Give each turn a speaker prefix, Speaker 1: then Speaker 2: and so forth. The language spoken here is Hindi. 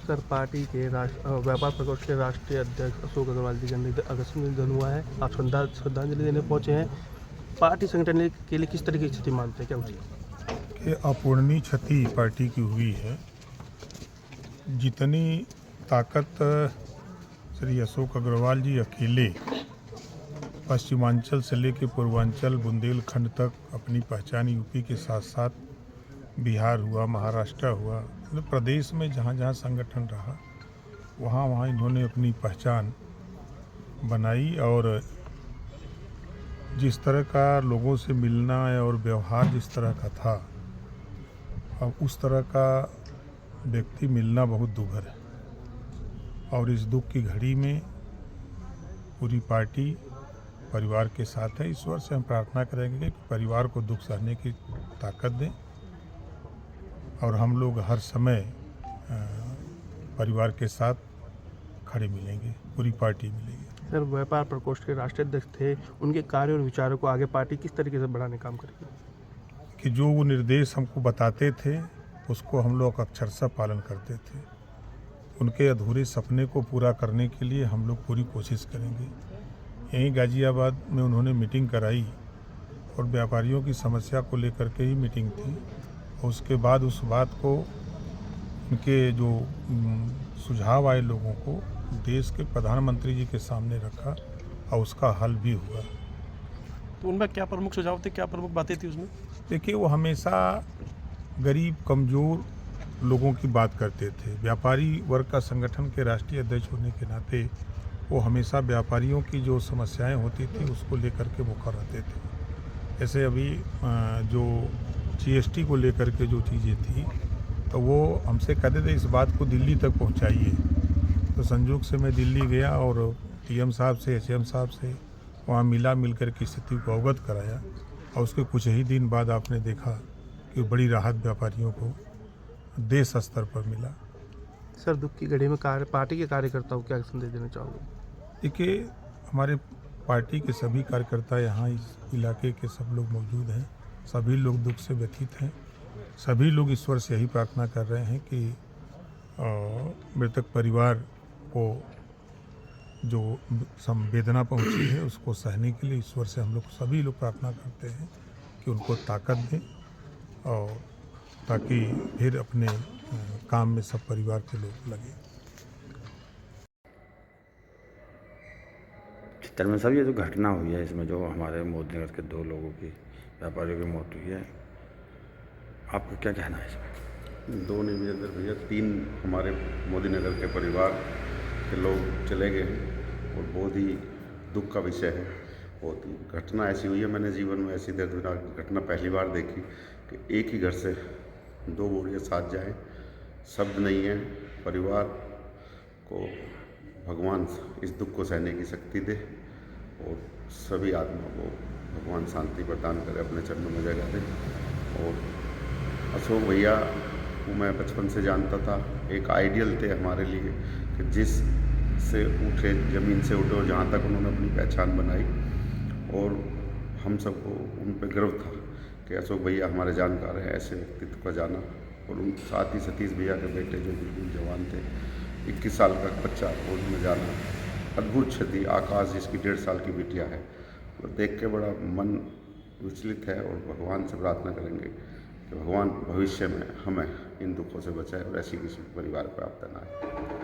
Speaker 1: सर, पार्टी के व्यापार प्रकोष्ठ के राष्ट्रीय अध्यक्ष अशोक अग्रवाल जी का अगस्त में निधन हुआ है। आप श्रद्धांजलि देने पहुंचे हैं। पार्टी संगठन के लिए किस तरह की स्थिति मानते हैं, क्या उचित?
Speaker 2: कि अपूरणीय क्षति पार्टी की हुई है। जितनी ताकत श्री अशोक अग्रवाल जी अकेले पश्चिमांचल से लेकर पूर्वांचल बुंदेलखंड तक अपनी पहचान यूपी के साथ साथ बिहार हुआ, महाराष्ट्र हुआ, मतलब प्रदेश में जहाँ जहाँ संगठन रहा वहाँ वहाँ इन्होंने अपनी पहचान बनाई। और जिस तरह का लोगों से मिलना और व्यवहार जिस तरह का था, अब उस तरह का व्यक्ति मिलना बहुत दुर्लभ है। और इस दुख की घड़ी में पूरी पार्टी परिवार के साथ है। ईश्वर से हम प्रार्थना करेंगे कि परिवार को दुख सहने की ताकत दें और हम लोग हर समय परिवार के साथ खड़े मिलेंगे, पूरी पार्टी मिलेगी।
Speaker 1: सर, व्यापार प्रकोष्ठ के राष्ट्रीय अध्यक्ष थे, उनके कार्य और विचारों को आगे पार्टी किस तरीके से बढ़ाने का काम करेगी?
Speaker 2: कि जो वो निर्देश हमको बताते थे उसको हम लोग अक्षरशः पालन करते थे। उनके अधूरे सपने को पूरा करने के लिए हम लोग पूरी कोशिश करेंगे। यहीं गाजियाबाद में उन्होंने मीटिंग कराई और व्यापारियों की समस्या को लेकर के ही मीटिंग थी। और उसके बाद उस बात को उनके जो सुझाव आए लोगों को देश के प्रधानमंत्री जी के सामने रखा और उसका हल भी हुआ।
Speaker 1: तो उनमें क्या प्रमुख सुझाव थे, क्या प्रमुख बातें थी उसमें?
Speaker 2: देखिए, वो हमेशा गरीब कमज़ोर लोगों की बात करते थे। व्यापारी वर्ग का संगठन के राष्ट्रीय अध्यक्ष होने के नाते वो हमेशा व्यापारियों की जो समस्याएं होती थी उसको लेकर के मुखर रहते थे। जैसे अभी जो जीएसटी को लेकर के जो चीज़ें थी तो वो हमसे कहते थे इस बात को दिल्ली तक पहुंचाइए। तो संयोग से मैं दिल्ली गया और टीएम साहब से, एचएम साहब से वहाँ मिलकर की स्थिति को अवगत कराया। और उसके कुछ ही दिन बाद आपने देखा कि बड़ी राहत व्यापारियों को देश स्तर पर मिला।
Speaker 1: सर, दुख की घड़ी में पार्टी के कार्यकर्ताओं को क्या संदेश देना चाहोगे?
Speaker 2: देखिए, हमारे पार्टी के सभी कार्यकर्ता यहाँ इस इलाके के सब लोग मौजूद हैं। सभी लोग दुख से व्यथित हैं। सभी लोग ईश्वर से यही प्रार्थना कर रहे हैं कि मृतक परिवार को जो संवेदना पहुंची है उसको सहने के लिए ईश्वर से हम लोग सभी लोग प्रार्थना करते हैं कि उनको ताकत दें और ताकि फिर अपने काम में सब परिवार के लोग लगे।
Speaker 3: चित्तरंजन साहब, ये जो घटना हुई है इसमें जो हमारे मोदीनगर के 2 लोगों की व्यापारियों की मौत हुई है, आपका क्या कहना है इसमें?
Speaker 4: 2 नहीं भैया 3 हमारे मोदीनगर के परिवार के लोग चले गए हैं और बहुत ही दुख का विषय है। बहुत ही घटना ऐसी हुई है, मैंने जीवन में ऐसी दर्दनाक घटना पहली बार देखी कि एक ही घर से 2 बोरियां साथ जाएं। शब्द नहीं है। परिवार को भगवान इस दुख को सहने की शक्ति दे और सभी आत्मा को भगवान शांति प्रदान करे, अपने चरणों में जगह दे। और अशोक भैया को मैं बचपन से जानता था। एक आइडियल थे हमारे लिए कि जिस से उठे, ज़मीन से उठे और जहाँ तक उन्होंने अपनी पहचान बनाई। और हम सबको उन पर गर्व था कि अशोक भैया हमारे जानकार हैं। ऐसे व्यक्तित्व का जाना और उन साथ ही सतीश भैया के बेटे जो बिल्कुल जवान थे, 21 साल का बच्चा फौज में जाना, अद्भुत क्षति। आकाश जिसकी 1.5 साल की बिटिया है, वो देख के बड़ा मन विचलित है। और भगवान से प्रार्थना करेंगे कि भगवान भविष्य में हमें इन दुखों से बचाए और ऐसी किसी परिवार पर आपदा ना आए।